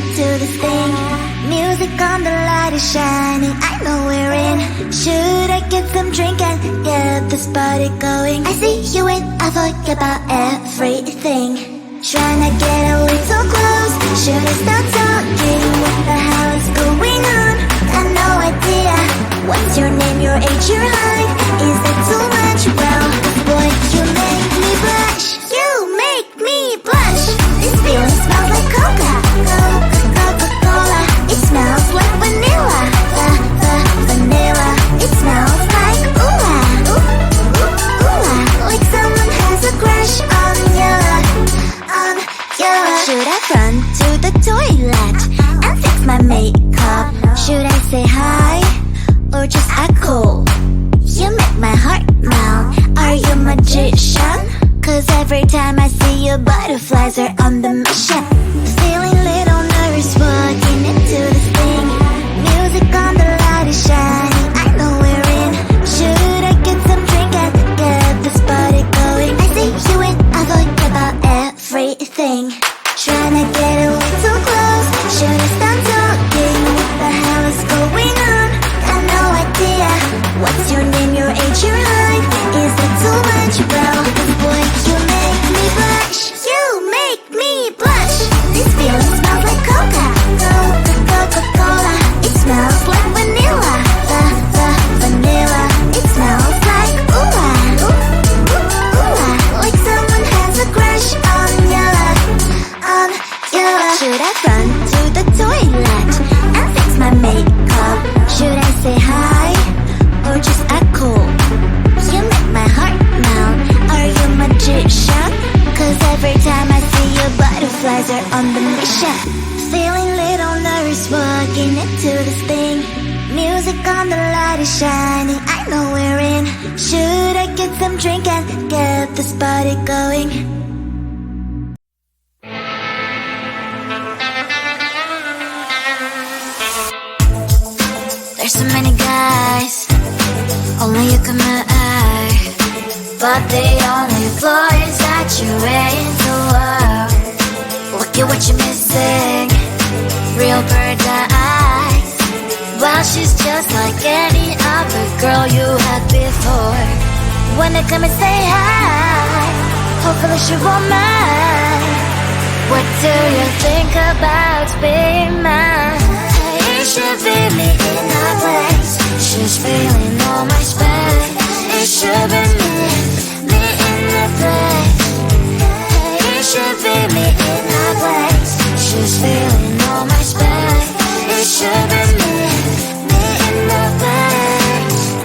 into this thing. Music on the light is shining, I know we're in. Should I get some drink and get this party going? I see you in, I forget about everything. Tryna get a little close, should I start talking? What the hell is going on? Got no idea. What's your name, your age, your height? Is that too much? Well, boy, you make me blush. You make me blush. This feeling smells like Coca-Cola. It smells like vanilla. Vanilla. It smells like like someone has a crush on you. Should I run to the toilet and fix my makeup? Should I say hi or just act cool? You make my heart melt. Are you a magician? Cause every time I see you, butterflies are on the mission. Feeling little nervous walking into this thing. Music on the light is shining, I know we're in. Should I get some drink and get this party going? I see you in, I forget about everything. Tryna get a little close, should I start talking? What the hell is going on? Got no idea. What's your name, your age, your height? Is that too much? Well, boy, you make me blush. You make me blush. This feeling smells like Coca-Cola. It smells like vanilla. Vanilla. It smells like like someone has a crush on you. Should I run to the toilet and fix my makeup? Should I say hi or just act cool? You make my heart melt. Are you a magician? Cause every time I see you, butterflies are on the mission. Feeling little nervous walking into this thing. Music on the light is shining, I know we're in. Should I get some drink and get this party going? There's so many guys, only you can eye, but the only flaw is that you're into love. Look at what you're missing, real bird's eyes. Well, she's just like any other girl you had before. Wanna come and say hi, hopefully she won't mind. What do you think about being mine? It should be me in her place. She's feeling all my space. It should be me in the place. It should be me in her place. She's feeling all my space. It should be me in the place.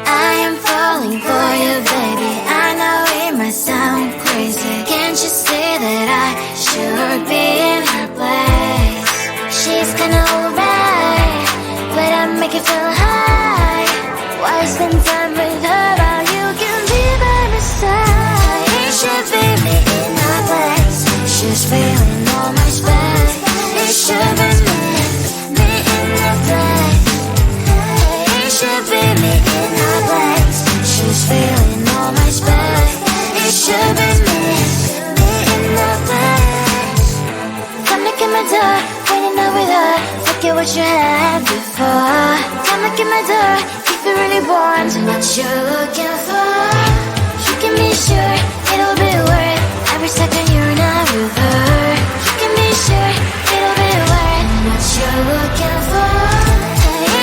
I am falling for you, baby. I know it might sound crazy. Can't you see that I should be in her place? She's kinda alright, but I make you feel high. Why spend time with her while you can be by my side? It should be me in her place. She's feeling all my space. It should be me in the place. It should be me in her place. She's feeling all my space. It should be me in the place. Come knock at my door. With her, forget what you had before. Come knock at my door if you really want what you're looking for. You can be sure it'll be worth every second you're not with her. You can be sure it'll be worth what you're looking for.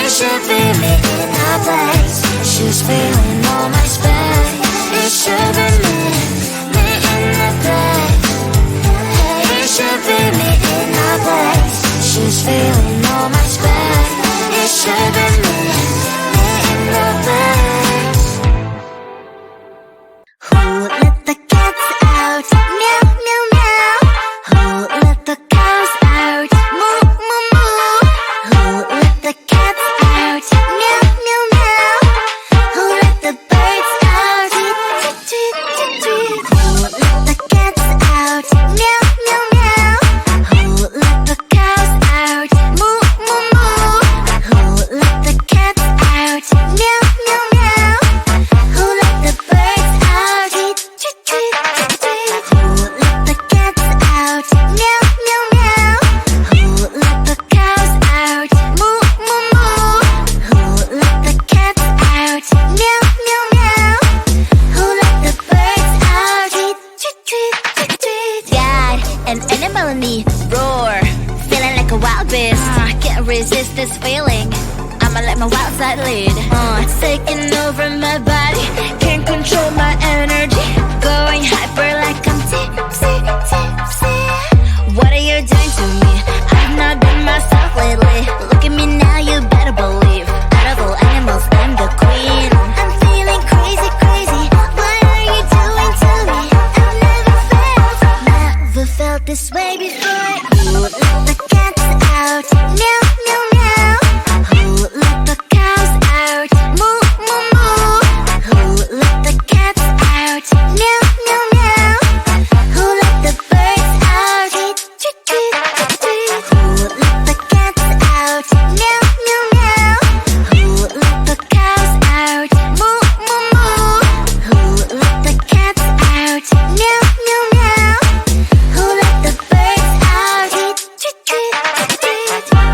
It should be me in her place. She's feeling all my space. It should be me in the place. It should be me in her place. She's feeling all my space. It should be me in the place. Who let the cats out? Meow, meow, meow. Who let the cows out? Moo, moo, moo. Who let the cats out? Meow, meow, meow. Who let the birds out? Tweet, tweet, tweet, tweet. Who let the cats out? Meow, meow, meow. Who let the cows out? Moo, moo, moo. Who let the an animal in me. Roar, feeling like a wild beast. Can't resist this feeling. I'ma let my wild side lead. It's taking over my body. Can't control my energy. Going hyper like I'm tipsy, tipsy. What are you doing to me? I've not been myself lately. Look at me now, you better believe. Out of all animals, I'm the queen. I'm feeling crazy, crazy. What are you doing to me? I've never felt this way before. Who let the cats out? Meow, meow, meow. Who let the cows out? Moo, moo, moo. Who let the cats out? Meow, meow, meow. Who let the birds out? Tweet, tweet, tweet, tweet. Who let the cats out? Meow, meow, meow. Who let the cows out? Moo, moo, moo. Who let the cats out? Meow, meow, meow. Who let the birds out? Tweet, tweet, tweet, tweet.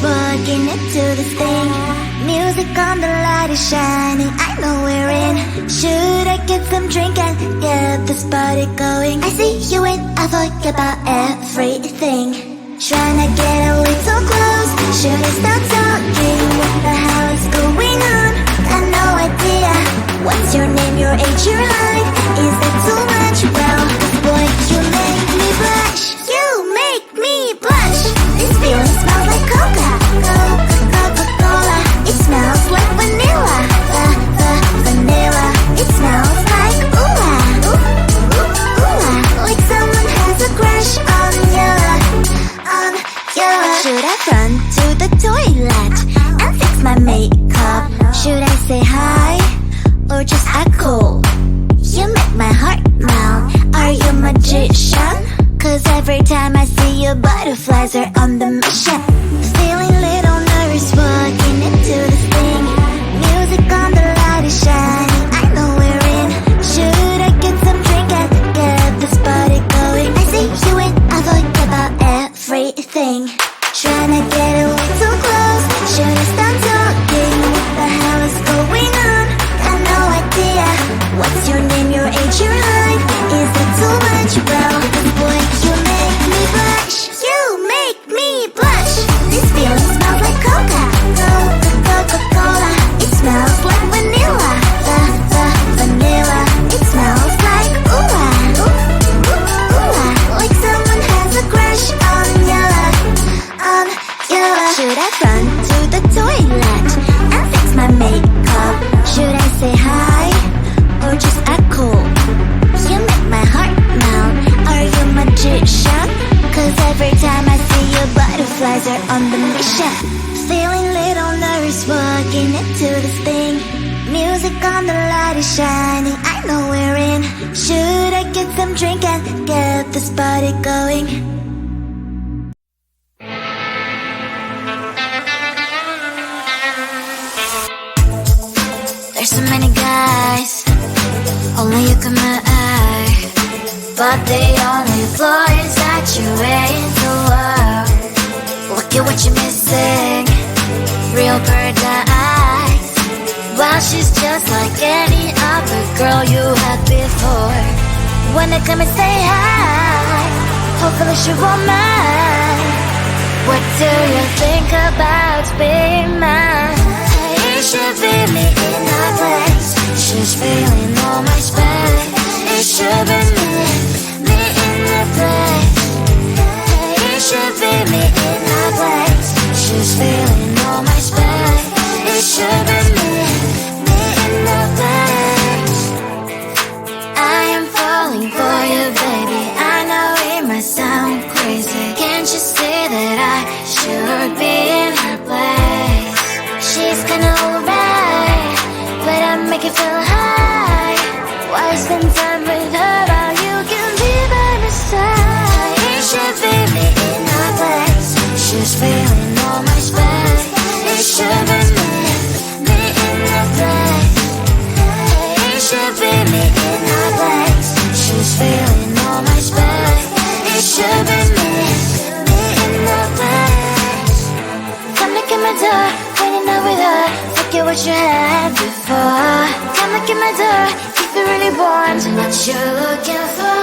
Walking into this thing. Music on, the light is shining. I know we're in. Should I get some drink and get this party going? I see you and I forget about everything. Trying to get a little close. Should I start talking? What the hell is going on? Got no idea. What's your name, your age, your height? Is that too much? Well, boy, you make me blush. You make me blush. This feeling smells like Coca-Cola. It smells like vanilla. Vanilla. It smells like ooh-ah. Like someone has a crush on you. Should I run to the toilet and fix my makeup? Should I say hi or just act cool? Should I run to the toilet and fix my makeup? Should I say hi or just act cool? You make my heart melt. Are you a magician? Cause every time I see you, butterflies are on the mission. Feeling little nervous walking into this thing. Music on, the light is shining, I know we're in. Should I get some drink and get this party going? There's so many guys, only you can eye, but the only flaw is that you're in the world. Look at what you're missing, real paradise. Well, she's just like any other girl you had before. When they come and say hi, hopefully she won't mind. What do you think about being mine? It should be me in her place. She's feeling all my space. It should be me in her place. It should be me in her place. She's feeling all my space. It should be me in her place. I am falling for you, baby. I know it might sound crazy. Can't you see that I should be in her place? She's kinda alright, but I make it feel high. Why spend time with her while you can be by my side? It should be me in her place. She's feeling all my space. It should be me in her place. It should be me in her place. She's feeling all my space. It should be me in her place. Come look at my door, waiting out with her. Forget what you had before. Come look at my door, if you really want what you're looking for.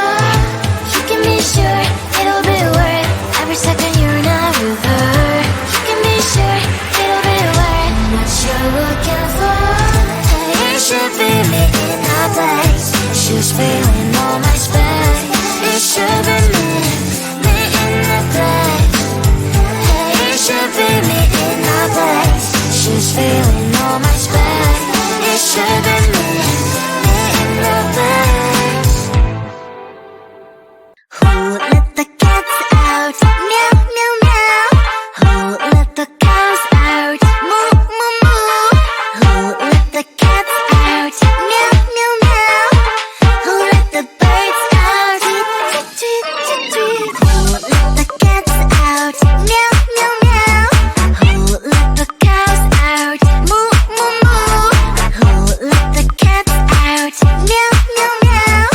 You can be sure it'll be worth every second you're not with her. You can be sure it'll be worth what you're looking for. It should be me in her place. She's feeling all my space. It should be me in her place. It should be me in her place. She's feeling all my space. It should be me in her place. Who let the cats out? Meow, meow, meow. Who let the cows out? Moo, moo, moo. Who let the cats out? Meow, meow, meow. Who let the birds out? Tweet, tweet, tweet, tweet. Who let the cats out? Meow, meow, meow. Who let the cows out? Moo, moo, moo. Who let the cats out? Meow, meow, meow.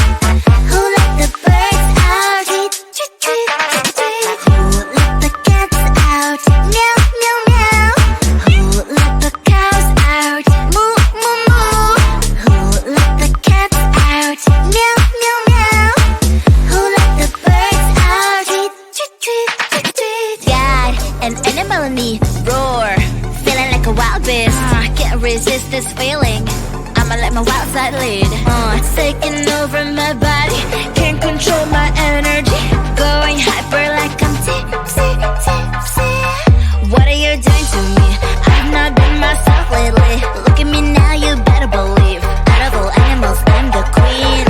Who let the birds out? Tweet, tweet, tweet, tweet, tweet. Who let the cats out? Meow, meow, meow. Who let the cows out? Moo, moo, moo. Who let the cats out? Meow, meow, meow. Who let the birds out? Tweet, tweet, tweet, tweet, tweet. God, an animal in me, roar. Feeling like a wild beast. Can't resist this feeling. I'ma let my wild side lead. It's taking over my body. Can't control my energy. Going hyper like I'm tipsy, tipsy. What are you doing to me? I've not been myself lately. Look at me now, you better believe. Out of all animals, I'm the queen.